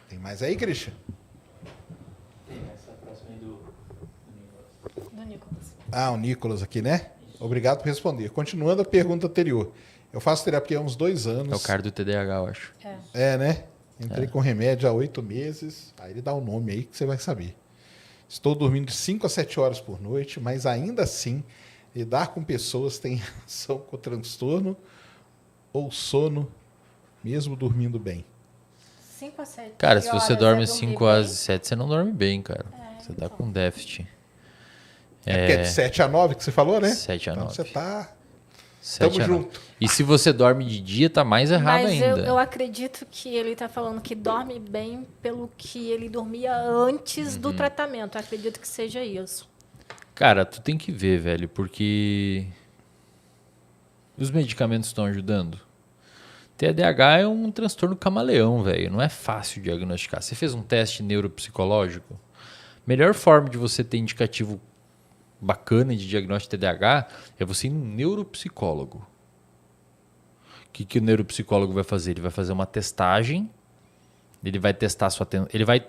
Tem mais aí, Christian? Tem essa próxima aí do Nicolas. Do Nicolas. Ah, o Nicolas aqui, né? Obrigado por responder. Continuando a pergunta anterior. Eu faço terapia há uns 2 anos. É o cara do TDAH, eu acho. É, né? Entrei com remédio há 8 meses. Aí ele dá o nome aí que você vai saber. Estou dormindo de 5 a 7 horas por noite, mas ainda assim, lidar com pessoas tem relação com transtorno ou sono, mesmo dormindo bem. 5 a 7 Cara, se você dorme é 5 dormir horas bem? e 7, você não dorme bem, cara. Você tá com déficit. É porque é de 7 a 9 que você falou, né? 7 a 9. Então você tá... 7 Tamo a 9. junto. E se você dorme de dia, tá mais errado Mas ainda. eu acredito que ele está falando que dorme bem pelo que ele dormia antes do tratamento. Eu acredito que seja isso. Cara, tu tem que ver, velho, porque os medicamentos estão ajudando. TDAH é um transtorno camaleão, velho. Não é fácil diagnosticar. Você fez um teste neuropsicológico? Melhor forma de você ter indicativo bacana de diagnóstico de TDAH é você ir num neuropsicólogo. O que o neuropsicólogo vai fazer? Ele vai fazer uma testagem, ele vai testar sua atenção, ele vai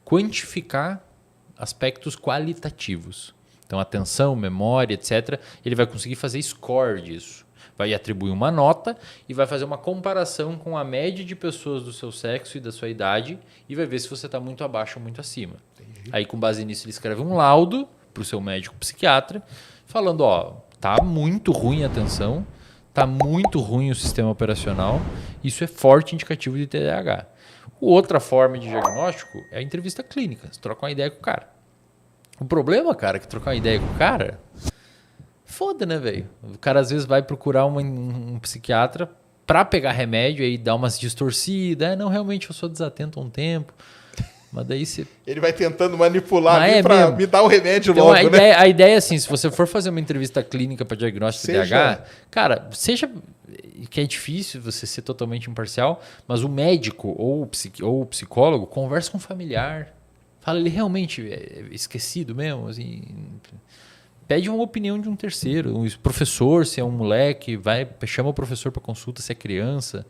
quantificar aspectos qualitativos. Então, atenção, memória, etc. Ele vai conseguir fazer score disso. Vai atribuir uma nota e vai fazer uma comparação com a média de pessoas do seu sexo e da sua idade e vai ver se você está muito abaixo ou muito acima. Entendi. Aí, com base nisso, ele escreve um laudo para o seu médico psiquiatra, falando, ó, tá muito ruim a atenção, tá muito ruim o sistema operacional, isso é forte indicativo de TDAH. Outra forma de diagnóstico é a entrevista clínica, você troca uma ideia com o cara. O problema, cara, é que trocar uma ideia com o cara, foda, né, velho? O cara às vezes vai procurar um psiquiatra pra pegar remédio e dar umas distorcidas, não, realmente eu sou desatento há um tempo. Mas daí você... Ele vai tentando manipular Mas ali é pra mesmo. me dar o remédio Então, logo, né? a ideia é assim, se você for fazer uma entrevista clínica para diagnóstico de TDAH, cara, seja que é difícil você ser totalmente imparcial, mas o médico ou o psicólogo conversa com o familiar, fala, ele realmente é esquecido mesmo, assim, pede uma opinião de um terceiro, um professor, se é um moleque, chama o professor para consulta se é criança,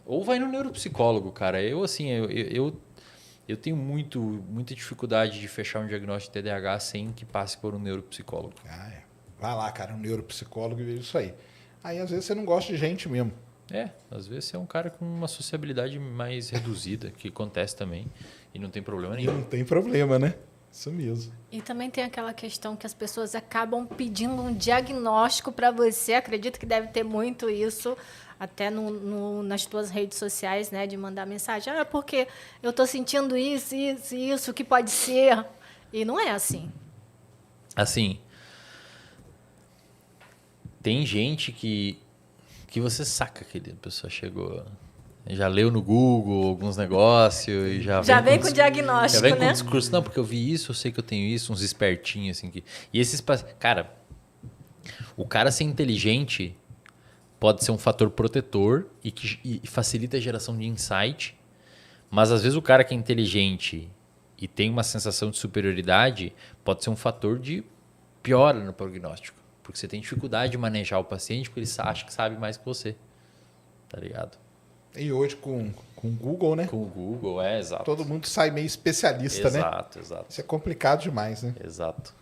ou vai no neuropsicólogo, cara. Eu tenho muita dificuldade de fechar um diagnóstico de TDAH sem que passe por um neuropsicólogo. Ah, é. Vai lá, cara, um neuropsicólogo e veja isso aí. Aí, às vezes, você não gosta de gente mesmo. Às vezes você é um cara com uma sociabilidade mais reduzida, que acontece também, e não tem problema E nenhum. não tem problema, né? Isso mesmo. E também tem aquela questão que as pessoas acabam pedindo um diagnóstico para você. Acredito que deve ter muito isso, até nas tuas redes sociais, né? De mandar mensagem. Ah, porque eu estou sentindo isso, o que pode ser? E não é assim. Assim, tem gente que você saca que a pessoa chegou, já leu no Google alguns negócios e já vem com já diagnóstico, vem com né? discurso, não, porque eu vi isso, eu sei que eu tenho isso, uns espertinhos assim que. E esses, cara, o cara ser inteligente pode ser um fator protetor e facilita a geração de insight, mas às vezes o cara que é inteligente e tem uma sensação de superioridade pode ser um fator de piora no prognóstico, porque você tem dificuldade de manejar o paciente porque ele acha que sabe mais que você, tá ligado? E hoje com o Google, né? Com o Google, exato. Todo mundo sai meio especialista, né? Exato. Isso é complicado demais, né? Exato.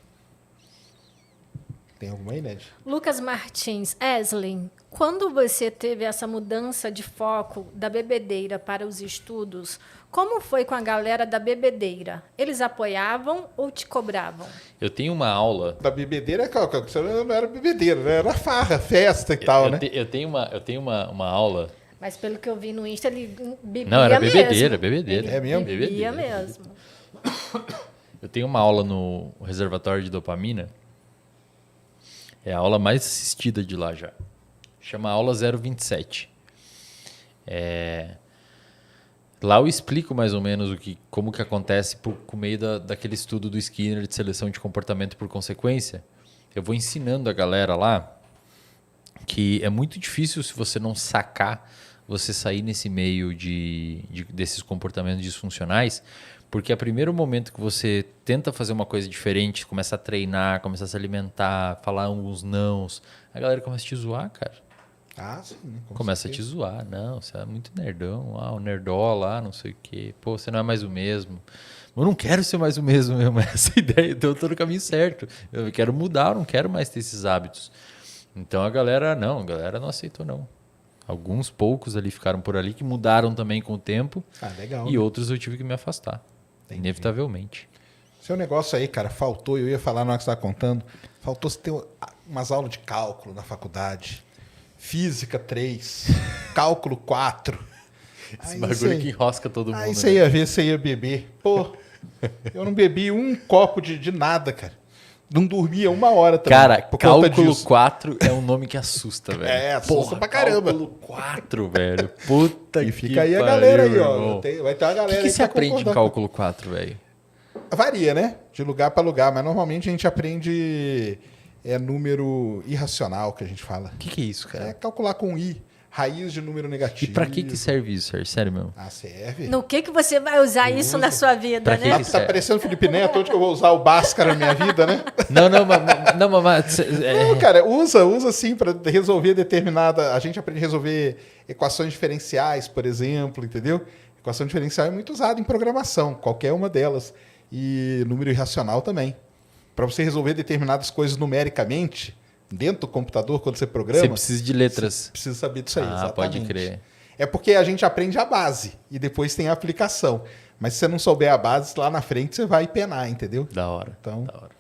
Tem alguma aí, Ned? Lucas Martins, Eslin, quando você teve essa mudança de foco da bebedeira para os estudos, como foi com a galera da bebedeira? Eles apoiavam ou te cobravam? Eu tenho uma aula. Da bebedeira, você não era bebedeira, né? Era farra, festa e tal, né? Eu tenho uma aula. Mas pelo que eu vi no Insta, ele bebia Não, era mesmo. bebedeira. É mesmo? Bebia mesmo. Eu tenho uma aula no reservatório de dopamina. É a aula mais assistida de lá já. Chama aula 027. Lá eu explico mais ou menos como que acontece por meio daquele estudo do Skinner de seleção de comportamento por consequência. Eu vou ensinando a galera lá que é muito difícil, se você não sacar, você sair nesse meio desses comportamentos disfuncionais, porque a primeiro momento que você tenta fazer uma coisa diferente, começa a treinar, começa a se alimentar, falar uns nãos, a galera começa a te zoar, cara. Ah, sim. Com Começa a te certeza. zoar. Não, você é muito nerdão. Ah, o nerdola, não sei o quê. Pô, você não é mais o mesmo. Eu não quero ser mais o mesmo mesmo. Essa ideia. Então eu tô no caminho certo. Eu quero mudar, eu não quero mais ter esses hábitos. Então a galera não aceitou, não. Alguns poucos ali ficaram por ali que mudaram também com o tempo. Ah, legal. E né? outros eu tive que me afastar. Entendi. Inevitavelmente. Seu negócio aí, cara, faltou, eu ia falar na hora que você estava contando, faltou você ter umas aulas de cálculo na faculdade. Física 3, cálculo 4. Esse Aí bagulho você- que enrosca todo mundo. Aí né? você ia ver, você ia beber. Pô, eu não bebi um copo de nada, cara. Não dormia 1 hora também. Cara, por conta cálculo disso. 4 é um nome que assusta, velho. É, assusta pra caramba. Cálculo 4, velho. Puta E que fica aí a pariu, galera aí, irmão. ó. Vai ter uma O galera que aí você pra aprende em concordar. cálculo 4, velho? Varia, né? De lugar para lugar, mas normalmente a gente aprende número irracional, que a gente fala. O que é isso, É cara? calcular com i, raiz de número E negativo. pra que serve isso, Sérgio? Sério mesmo? Ah, serve? No que você vai usar isso na sua vida, Pra né? que Tá parecendo o Felipe Neto, onde que eu vou usar o Bhaskara na minha vida, né? Mas Não, cara, usa sim para resolver determinada. A gente aprende a resolver equações diferenciais, por exemplo, entendeu? Equação diferencial é muito usada em programação, qualquer uma delas. E número irracional também. Para você resolver determinadas coisas numericamente, dentro do computador, quando você programa, você precisa de letras. precisa saber disso aí. Ah, exatamente. pode crer. É porque a gente aprende a base e depois tem a aplicação. Mas se você não souber a base, lá na frente você vai penar, entendeu? Da hora. Então- Da hora.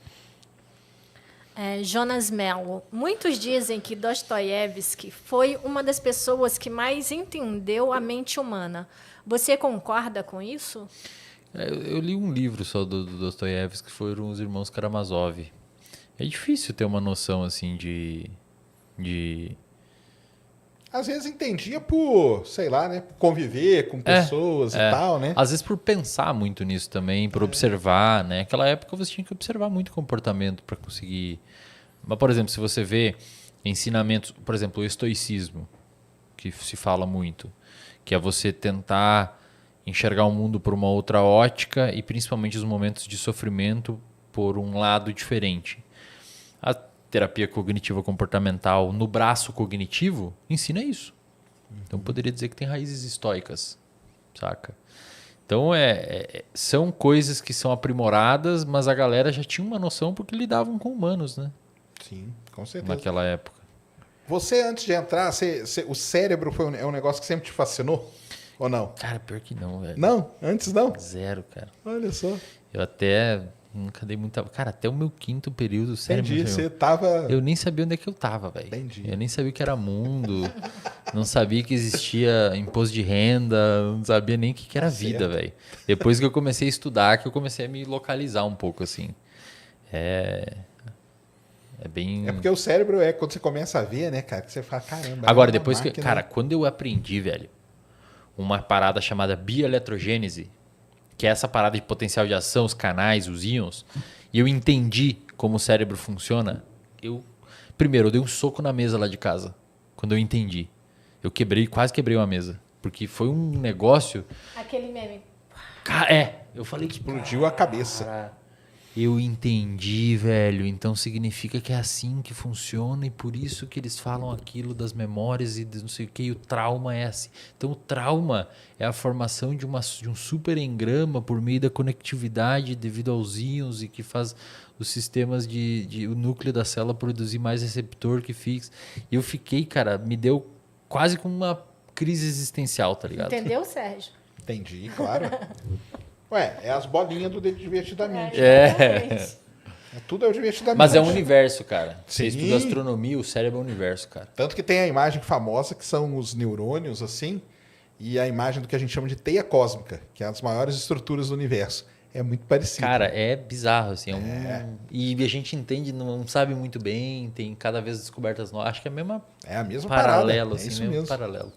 Jonas Mello. Muitos dizem que Dostoiévski foi uma das pessoas que mais entendeu a mente humana. Você concorda com isso? Eu li um livro só do Dostoiévski, que foram os irmãos Karamazov. É difícil ter uma noção assim de Às vezes entendia por, sei lá, né? Conviver com pessoas e tal, né? Às vezes por pensar muito nisso também, por observar, né? Naquela época você tinha que observar muito comportamento para conseguir. Mas, por exemplo, se você vê ensinamentos, por exemplo, o estoicismo, que se fala muito, que é você tentar enxergar o mundo por uma outra ótica e principalmente os momentos de sofrimento por um lado diferente. A terapia cognitiva comportamental no braço cognitivo ensina isso. Então poderia dizer que tem raízes estoicas, saca? Então são coisas que são aprimoradas, mas a galera já tinha uma noção porque lidavam com humanos, né? Sim, com certeza. Naquela época. Você, antes de entrar, o cérebro é um negócio que sempre te fascinou? Ou não? Cara, pior que não, velho. Não? Antes não? Zero, cara. Olha só. Eu até nunca dei muita... Cara, até o meu 5º período, sério Entendi. mesmo, Você tava... eu nem sabia onde é que eu tava, velho. Entendi. Eu nem sabia o que era mundo, não sabia que existia imposto de renda, não sabia nem o que era vida, certo. velho. Depois que eu comecei a estudar, que eu comecei a me localizar um pouco, assim. É bem... É porque o cérebro quando você começa a ver, né, cara, que você fala, caramba. Agora, é uma depois que... máquina. Cara, quando eu aprendi, velho, uma parada chamada bioeletrogênese, que é essa parada de potencial de ação, os canais, os íons, e eu entendi como o cérebro funciona, primeiro, eu dei um soco na mesa lá de casa, quando eu entendi. Eu quase quebrei uma mesa, porque foi um negócio... Aquele meme. Eu falei que... Explodiu a cabeça. Cara, eu entendi, velho. Então significa que é assim que funciona e por isso que eles falam aquilo das memórias e de não sei o que. E o trauma é assim. Então o trauma é a formação de um super engrama por meio da conectividade devido aos íons e que faz os sistemas o núcleo da célula produzir mais receptor que fixa. E eu fiquei, cara, me deu quase com uma crise existencial, tá ligado? Entendeu, Sérgio? Entendi, claro. Ué, é as bolinhas do Divertidamente. Exatamente. Tudo é o Divertidamente. Mas é um universo, cara. Você Sim. estuda astronomia, o cérebro é um universo, cara. Tanto que tem a imagem famosa, que são os neurônios, assim, e a imagem do que a gente chama de teia cósmica, que é uma das maiores estruturas do universo. É muito parecido. Cara, é bizarro, assim. E a gente entende, não sabe muito bem, tem cada vez descobertas novas. Acho que é a mesma é a mesma paralelo, parada. assim, É isso mesmo mesmo. paralelo.